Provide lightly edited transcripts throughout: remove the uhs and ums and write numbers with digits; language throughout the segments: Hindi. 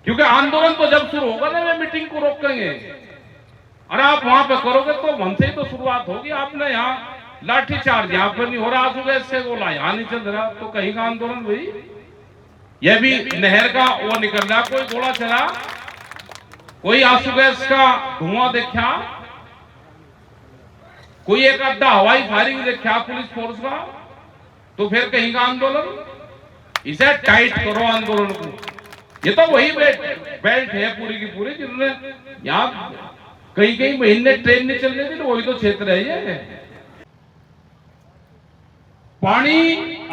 क्योंकि आंदोलन तो जब शुरू होगा ना वे मीटिंग को रोकेंगे। अरे आप वहां पे करोगे तो हमसे ही तो शुरुआत होगी। आपने यहाँ लाठीचार्ज यहाँ पर नहीं हो रहा, सुबह से बोला यहाँ नहीं चल रहा, तो कहीं का आंदोलन भाई? यह भी नहर का वो निकल रहा, कोई गोला चला, कोई आंसू गैस का धुआं देखा, कोई एक अड्डा हवाई फायरिंग देखा पुलिस फोर्स का, तो फिर कहीं का आंदोलन? इसे टाइट करो आंदोलन को। ये तो वही बेल्ट है पूरी की पूरी जिन्होंने यहाँ कई कई महीने ट्रेन नहीं चलने दी, तो वही तो क्षेत्र है ये। पानी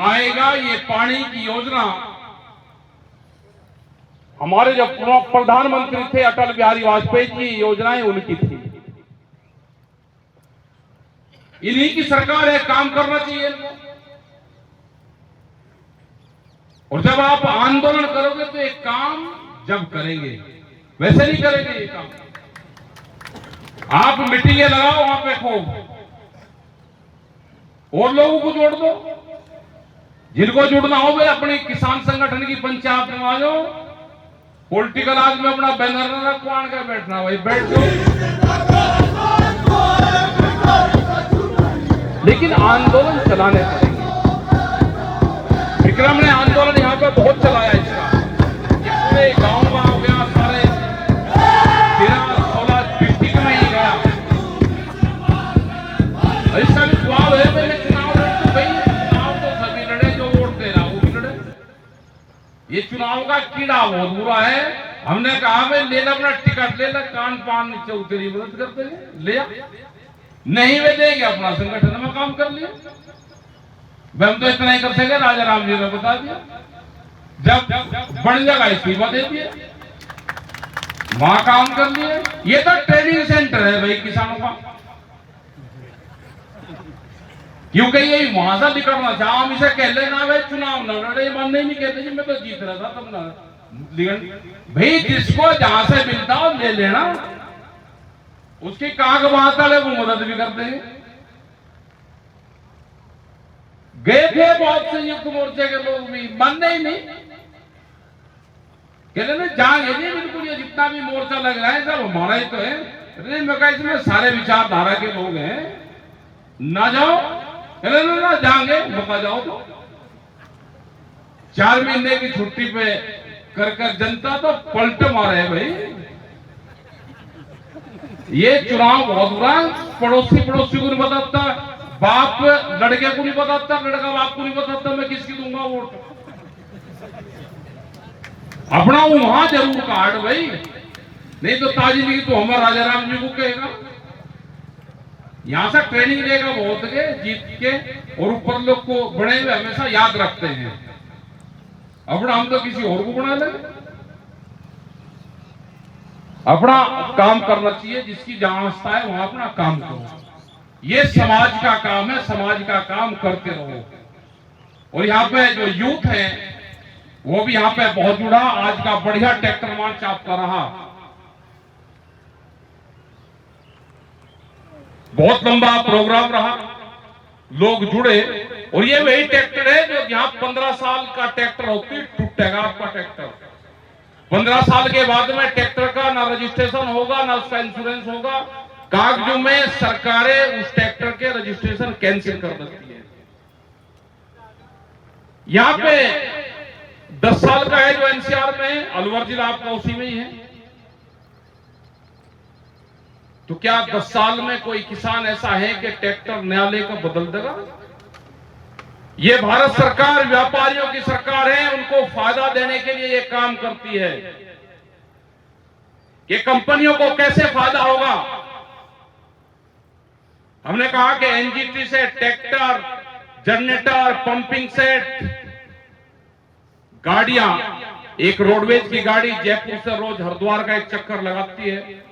आएगा, ये पानी की योजना हमारे जब प्रधानमंत्री थे अटल बिहारी वाजपेयी जी, योजनाएं उनकी थी। इन्हीं की सरकार है, काम करना चाहिए इनको। और जब आप आंदोलन करोगे तो एक काम जब करेंगे, वैसे नहीं करेंगे ये काम। आप मीटिंगें लगाओ वहां पे खूब, और लोगों को जोड़ दो, जिनको जुड़ना हो वे अपनी किसान संगठन की पंचायत में आ जाओ। पॉलिटिकल आदमी अपना बैनर न रखवान कर बैठना, भाई बैठ जाओ, लेकिन आंदोलन चलाने पड़ेंगे। विक्रम ने आंदोलन यहाँ पे बहुत चलाया, इसका पूरे गांव में हो गया, सारे 13-16 डिस्ट्रिक्ट में ही गया। ऐसा भी जवाब है मैंने चुनाव तो भाई, चुनाव तो सभी लड़े, जो वोट दे रहा वो भी लड़े। ये चुनाव का कीड़ा बहुत बुरा है। हमने कहा भाई ले ला अपना टिकट, ले ला, कान पान नीचे उतरी मदद करते हैं, ले नहीं वे देंगे, अपना संगठन में काम कर लिया। हम तो इतना ही कर सके, राजा राम जी ने बता दिया। जब बन जाएगा इस्तीफा दे दिए, वहां काम कर लिए। ये तो ट्रेनिंग सेंटर है भाई किसानों का, क्योंकि ये वहां से निकलना चाह, हम इसे कह लेना भाई चुनाव न लड़े, मानने नहीं कहते जी मैं तो जीत रहा था तब ना। भाई जिसको जहां से मिलता हो ले लेना, उसकी काग बात है वो मदद भी कर देंगे। गए थे बहुत संयुक्त मोर्चे के लोग भी, मानने ही नहीं, कह रहे जाएंगे जी बिल्कुल, ये जितना भी मोर्चा लग रहा है सब हमारा ही तो है। अरे मैं कहा इसमें सारे विचारधारा के लोग हैं, ना जाओ, कह रहे ना जाएंगे, मौका जाओ तो। 4 महीने की छुट्टी पे कर जनता तो पलट मारे है भाई। ये चुनाव बहुत बुरा, पड़ोसी पड़ोसी को नहीं बताता, बाप लड़के को नहीं बताता, लड़का बाप को नहीं बताता मैं किसकी दूंगा वोट। अपना वहां जरूर काट भाई, नहीं तो ताजी तो हमारे राजा राम जी को कहेगा। यहां से ट्रेनिंग लेगा बहुत के जीत के, और ऊपर लोग को बने हुए हमेशा याद रखते हैं। अपना हम तो किसी और को बना लेंगे। अपना काम करना चाहिए, जिसकी जहां आस्था है वहां अपना काम करो। ये समाज का काम है, समाज का काम करते रहो। और यहाँ पे जो यूथ है वो भी यहाँ पे बहुत जुड़ा। आज का बढ़िया ट्रैक्टर मार्च आपका रहा, बहुत लंबा प्रोग्राम रहा, लोग जुड़े। और ये वही ट्रैक्टर है जो यहाँ 15 साल का ट्रैक्टर होती टूटेगा आपका ट्रैक्टर। 15 साल के बाद में ट्रैक्टर का ना रजिस्ट्रेशन होगा, ना उसका इंश्योरेंस होगा। कागजों में सरकारें उस ट्रैक्टर के रजिस्ट्रेशन कैंसिल कर देती है। यहाँ पे 10 साल का है जो एनसीआर में है, अलवर जिला आपका उसी में ही है। तो क्या 10 साल में कोई किसान ऐसा है कि ट्रैक्टर नया लेकर बदल देगा? ये भारत सरकार व्यापारियों की सरकार है, उनको फायदा देने के लिए ये काम करती है कि कंपनियों को कैसे फायदा होगा। हमने कहा कि एनजीटी से ट्रैक्टर, जनरेटर, पंपिंग सेट, गाड़ियां, एक रोडवेज की गाड़ी जयपुर से रोज हरिद्वार का एक चक्कर लगाती है,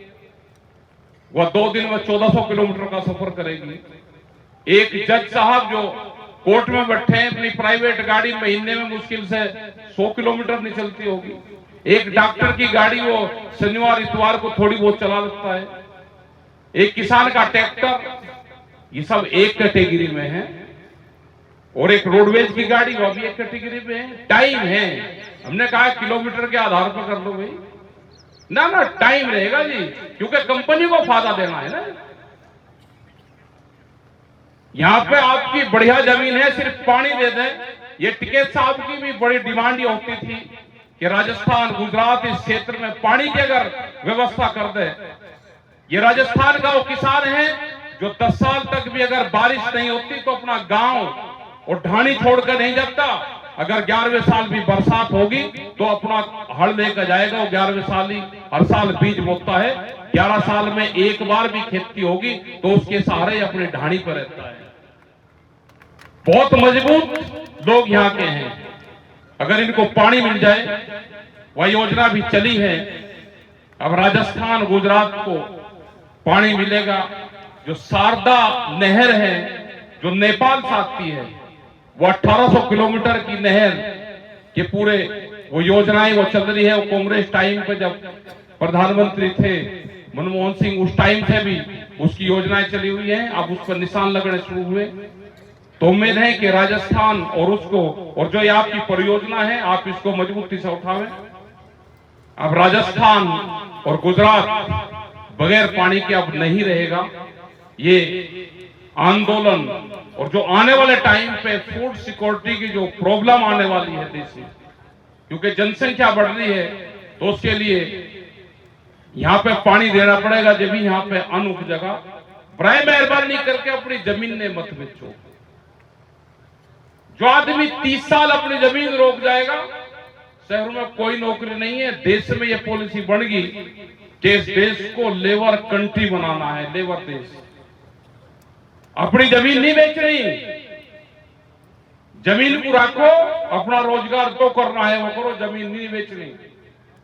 वह 2 दिन में 1400 किलोमीटर का सफर करेगी। एक जज साहब जो कोर्ट में बैठे हैं, अपनी प्राइवेट गाड़ी महीने में मुश्किल से 100 किलोमीटर नहीं चलती होगी। एक डॉक्टर की गाड़ी वो शनिवार इतवार को थोड़ी बहुत चला सकता है। एक किसान का ट्रैक्टर, ये सब एक कैटेगरी में है। और एक रोडवेज की गाड़ी, वो भी एक कैटेगरी पे है। टाइम है, हमने कहा किलोमीटर के आधार पर कर लो भाई, ना ना टाइम रहेगा जी, क्योंकि कंपनी को फायदा देना है ना। यहां पे आपकी बढ़िया जमीन है, सिर्फ पानी दे दें। ये टिकैत साहब की भी बड़ी डिमांड ये होती थी कि राजस्थान गुजरात इस क्षेत्र में पानी की अगर व्यवस्था कर दे। ये राजस्थान का वो किसान है जो 10 साल तक भी अगर बारिश नहीं होती तो अपना गांव और ढाणी छोड़कर नहीं जाता। अगर 11वें साल भी बरसात होगी तो अपना हल लेकर जाएगा। वो 11वें साल ही हर साल बीज बोता है, 11 साल में एक बार भी खेती होगी तो उसके सहारे अपनी ढाणी पर रहता है। बहुत मजबूत लोग यहाँ के हैं। अगर इनको पानी मिल जाए, वह योजना भी चली है, अब राजस्थान गुजरात को पानी मिलेगा। जो शारदा नहर है जो नेपाल से आती है, वो 1800 किलोमीटर की नहर के पूरे वो योजनाएं वो चल रही है। वो कांग्रेस टाइम पे जब प्रधानमंत्री थे मनमोहन सिंह, उस टाइम से भी उसकी योजनाएं चली हुई हैं। अब उस पर निशान लगने शुरू हुए, तो उम्मीद है कि राजस्थान और उसको और जो ये आपकी परियोजना है आप इसको मजबूती से उठावें। अब राजस्थान और गुजरात बगैर पानी के अब नहीं रहेगा। ये आंदोलन और जो आने वाले टाइम पे फूड सिक्योरिटी की जो प्रॉब्लम आने वाली है देश में, क्योंकि जनसंख्या बढ़ रही है, तो उसके लिए यहां पे पानी देना पड़ेगा। जब भी यहां पे अन्न उपजेगा, बराए मेहरबानी करके अपनी जमीन ने मत बेचो। जो आदमी 30 साल अपनी जमीन रोक जाएगा, शहरों में कोई नौकरी नहीं है। देश में यह पॉलिसी बन गई कि इस देश को लेबर कंट्री बनाना है, लेबर देश। अपनी जमीन नहीं बेच रही, जमीन को रखो, अपना रोजगार तो करना है वो करो, जमीन नहीं बेचनी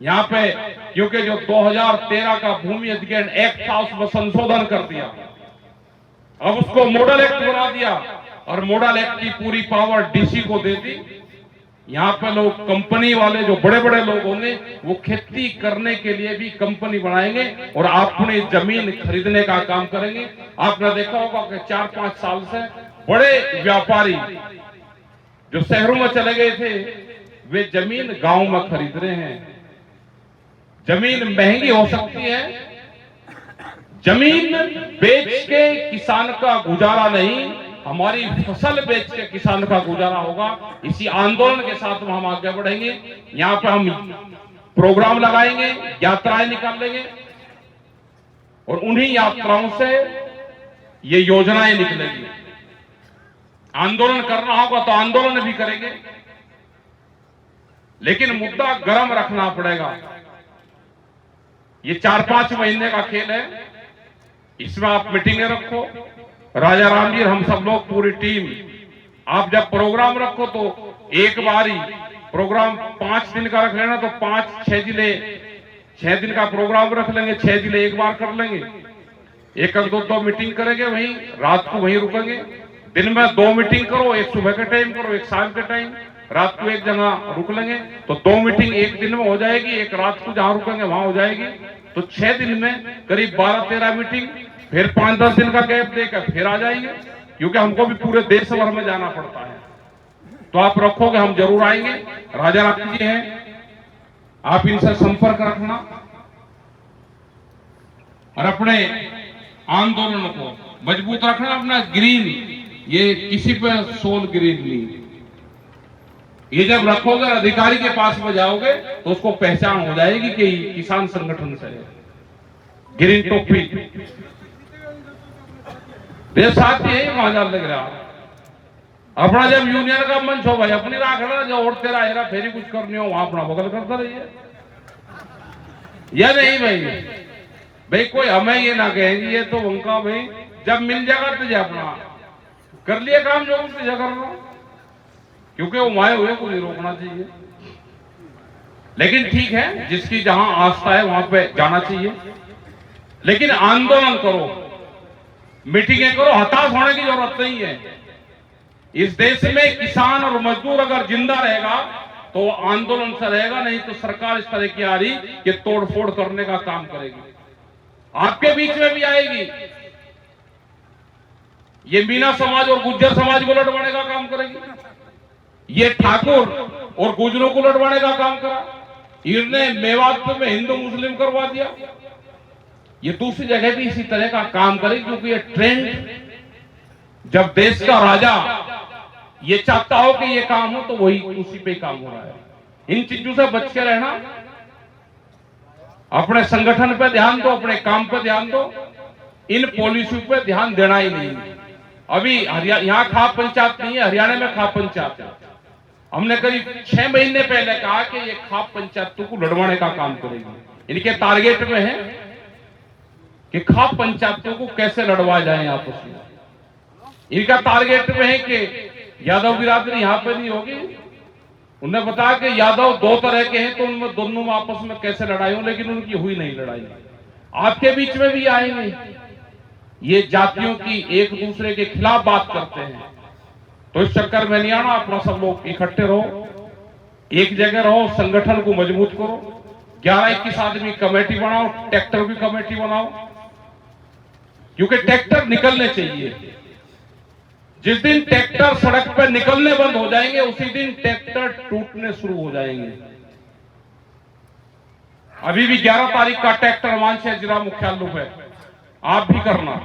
यहां पे। क्योंकि जो 2013 का भूमि अधिग्रहण एक्ट था उसमें संशोधन कर दिया, अब उसको मॉडल एक्ट बना दिया और मॉडल एक्ट की पूरी पावर डीसी को दे दी। यहां पे लोग, कंपनी वाले जो बड़े बड़े लोग होंगे, वो खेती करने के लिए भी कंपनी बनाएंगे और अपनी जमीन खरीदने का काम करेंगे। आपने देखा होगा कि 4-5 साल से बड़े व्यापारी जो शहरों में चले गए थे, वे जमीन गांव में खरीद रहे हैं। जमीन महंगी हो सकती है, जमीन बेच के किसान का गुजारा नहीं, हमारी फसल बेच के किसान का गुजारा होगा। इसी आंदोलन के साथ हम आगे बढ़ेंगे। यहाँ पे हम प्रोग्राम लगाएंगे, यात्राएं निकालेंगे और उन्हीं यात्राओं से ये योजनाएं निकलेंगी। आंदोलन करना होगा तो आंदोलन भी करेंगे, लेकिन मुद्दा गर्म रखना पड़ेगा। ये 4-5 महीने का खेल है, इसमें आप मीटिंगें रखो, राजा राम जी, हम सब लोग पूरी टीम। आप जब प्रोग्राम रखो तो एक बार ही प्रोग्राम 5 दिन का रख लेना, तो 5-6 जिले 6 दिन का प्रोग्राम रख लेंगे, 6 जिले एक बार कर लेंगे। एक 2 मीटिंग करेंगे, वहीं रात को वहीं रुकेंगे। दिन में 2 मीटिंग करो, एक सुबह के टाइम करो, एक शाम के टाइम, रात को एक जगह रुक लेंगे। तो 2 मीटिंग एक दिन में हो जाएगी, एक रात को जहां रुकेंगे वहां हो जाएगी। तो 6 दिन में करीब 12-13 मीटिंग, फिर 5-10 दिन का गैप देकर फिर आ जाएंगे, क्योंकि हमको भी पूरे देश भर में जाना पड़ता है। तो आप रखोगे, हम जरूर आएंगे। राजा राम जी हैं, आप इनसे संपर्क रखना और अपने आंदोलन को मजबूत रखना। अपना ग्रीन, ये किसी पे सोल ग्रीन नहीं, ये जब रखोगे अधिकारी के पास में जाओगे तो उसको पहचान हो जाएगी कि किसान संगठन से है। ग्रीन टोपी देश साथी है, वहां लग रहा अपना जब यूनियन का मंच हो भाई, अपनी राख रहा, जो और तेरा हेरा फेरी कुछ करनी हो वहां अपना बगल करता रहिए। या नहीं भाई कोई हमें ये ना कहेंगे ये तो उनका भाई, जब मिल जाएगा तुझे अपना कर लिया काम जो कुछ तुझे कर रहा, क्योंकि वो माए हुए को नहीं रोकना चाहिए। लेकिन ठीक है, जिसकी जहां आस्था है वहां पे जाना चाहिए, लेकिन आंदोलन करो, मीटिंगें करो। हताश होने की जरूरत नहीं है। इस देश में किसान और मजदूर अगर जिंदा रहेगा तो आंदोलन से रहेगा, नहीं तो सरकार इस तरह की आ रही कि तोड़फोड़ करने का काम करेगी, आपके बीच में भी आएगी। ये मीना समाज और गुज्जर समाज को लड़वाने का काम करेगी, ये ठाकुर और गुजरों को लड़वाने का काम करा, इन्होंने मेवात में हिंदू मुस्लिम करवा दिया। ये दूसरी जगह भी इसी तरह का काम करेगी, क्योंकि ये ट्रेंड, जब देश का राजा ये चाहता हो कि ये काम हो तो वही उसी पे काम हो रहा है। इन चीजों से बच के रहना, अपने संगठन पे ध्यान दो, अपने काम पे ध्यान दो, इन पॉलिसी पे ध्यान देना ही नहीं। अभी यहाँ खाप पंचायत नहीं है, हरियाणा में खाप पंचायत है। हमने करीब 6 महीने पहले कहा कि ये खाप पंचायतों को लड़वाने का काम करेगी। इनके टारगेट में है कि खाप पंचायतों को कैसे लड़वा जाए आपस में। इनका टारगेट में है कि यादव बिरादरी यहां पे नहीं होगी। उन्होंने बताया कि यादव 2 तरह के हैं, तो उनमें दोनों में आपस में कैसे लड़ाई हो, लेकिन उनकी हुई नहीं लड़ाई। आपके बीच में भी आई नहीं। ये जातियों की एक दूसरे के खिलाफ बात करते हैं, तो इस चक्कर में नहीं आना। अपना सब लोग इकट्ठे रहो, एक जगह रहो, संगठन को मजबूत करो। 11-21 आदमी कमेटी बनाओ, ट्रैक्टर की कमेटी बनाओ, क्योंकि ट्रैक्टर निकलने चाहिए। जिस दिन ट्रैक्टर सड़क पर निकलने बंद हो जाएंगे, उसी दिन ट्रैक्टर टूटने शुरू हो जाएंगे। अभी भी 11 तारीख का ट्रैक्टर मानसे जिला मुख्यालय है, आप भी करना।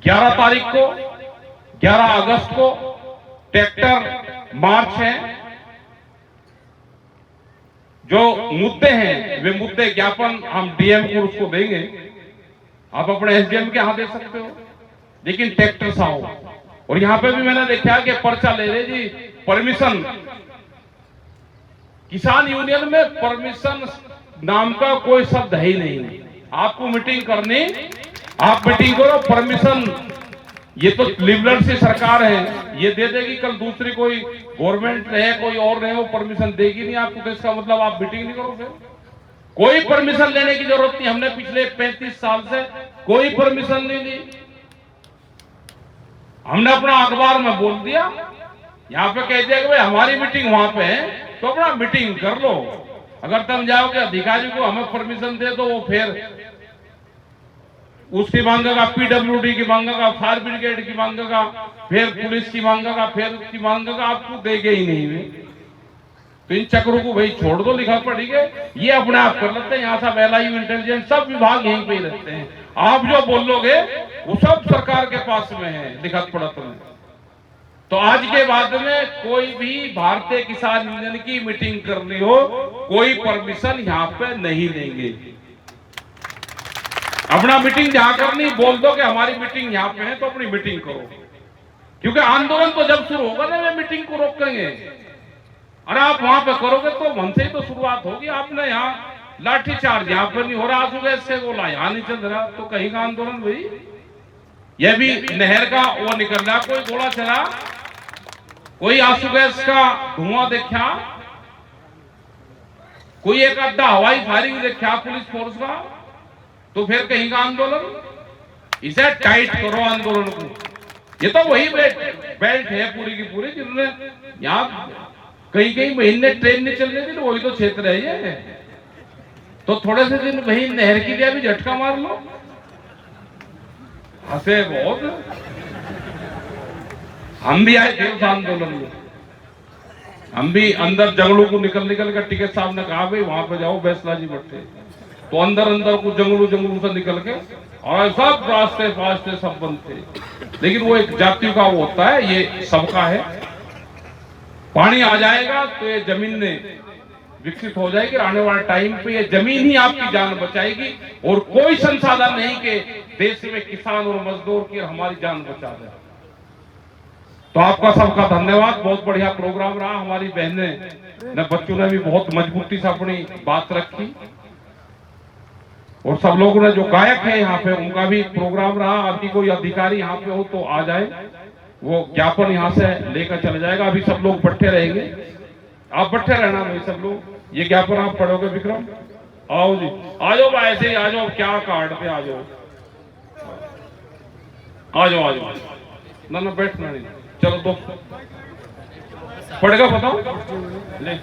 11 तारीख को, 11 अगस्त को ट्रैक्टर मार्च है। जो मुद्दे हैं वे मुद्दे ज्ञापन हम डीएम को उसको देंगे, आप अपने एसडीएम के यहां दे सकते हो, लेकिन ट्रैक्टर सा हो। और यहां पे भी मैंने देखा कि पर्चा ले रहे जी, परमिशन। किसान यूनियन में परमिशन नाम का कोई शब्द है ही नहीं। आपको मीटिंग करनी, आप मीटिंग करो, परमिशन ये तो लिबरल सी सरकार है, ये दे देगी। कल दूसरी कोई गवर्नमेंट रहे, कोई और रहे, वो परमिशन देगी नहीं आपको, तो इसका मतलब आप मीटिंग नहीं करोगे। कोई परमिशन लेने की जरूरत नहीं। हमने पिछले 35 साल से कोई परमिशन नहीं ली। हमने अपना अखबार में बोल दिया, यहां पे कह दिया कि भाई हमारी मीटिंग वहां पे है, तो अपना मीटिंग कर लो। अगर तुम जाओगे अधिकारी को हमें परमिशन दे दो, वो फिर उसकी मांगेगा, पीडब्ल्यूडी की मांगेगा, फायर ब्रिगेड की मांगेगा, फिर पुलिस की मांगेगा, फिर उसकी मांगेगा, आपको देंगे ही नहीं वे। तो इन चक्रों को भाई छोड़ दो, लिखा पढ़ेंगे, ये अपने आप कर लेते हैं। यहाँ सब एलआईयू, इंटेलिजेंस, सब विभाग यहीं पे ही रहते हैं। आप जो बोलोगे वो सब सरकार के पास में है, लिखत पढ़त में। तो आज के बाद में कोई भी भारतीय किसान यूनियन की मीटिंग करनी हो, कोई परमिशन यहाँ पे नहीं लेंगे। अपना मीटिंग जहां करनी, बोल दो कि हमारी मीटिंग यहाँ पे है, तो अपनी मीटिंग करो। क्योंकि आंदोलन तो जब शुरू होगा ना, वे मीटिंग को रोकेंगे। अरे आप वहां पे करोगे तो वहां से ही तो शुरुआत होगी। आपने यहाँ लाठीचार्ज यहाँ पर नहीं हो रहा, आंसू गैस से गोला यहाँ नहीं चल रहा, तो कहीं का आंदोलन भाई। यह भी नहर का वो निकल रहा, कोई गोला चला, कोई आंसू गैस का धुआं देखा, कोई एक अड्डा हवाई फायरिंग देखा पुलिस फोर्स का, तो फिर कहीं का आंदोलन। इसे टाइट करो आंदोलन को। ये तो वही बेल्ट है पूरी की पूरी, जिन्होंने यहाँ कई महीने ट्रेन नहीं चल रही थी, तो वही तो क्षेत्र है ये। तो थोड़े से दिन वही नहर की दिया भी झटका मार लो। हंसे बहुत। हम भी आए थे उस आंदोलन में, हम भी अंदर जंगलों को निकल कर टिकट साहब ने कहा भाई वहां पे जाओ, फैसला जी बैठे, तो अंदर को जंगलों से निकल के, और सब रास्ते फास्ते सब बंद थे। लेकिन वो एक जाति का वो होता है, ये सबका है। पानी आ जाएगा तो ये जमीन ने विकसित हो जाएगी, आने वाले टाइम पे ये जमीन ही आपकी जान बचाएगी, और कोई संसाधन नहीं कि देश में किसान और मजदूर की हमारी जान बचा दे। तो आपका सबका धन्यवाद। बहुत बढ़िया प्रोग्राम रहा। हमारी बहनें ने, बच्चों ने भी बहुत मजबूती से अपनी बात रखी, और सब लोगों ने, जो गायक है यहाँ पे, उनका भी प्रोग्राम रहा। अभी कोई अधिकारी यहाँ पे हो तो आ जाए, वो ज्ञापन यहाँ से लेकर चले जाएगा। अभी सब लोग बैठे रहेंगे, आप बैठे रहना भाई सब लोग। ये ज्ञापन आप पढ़ोगे विक्रम? आओ जी, आ जाओ, ऐसे ही आ जाओ, क्या काटते, आ जाओ आ जाओ आ जाओ। ना बैठना नहीं, चलो तो पढ़ेगा, बताओ ले।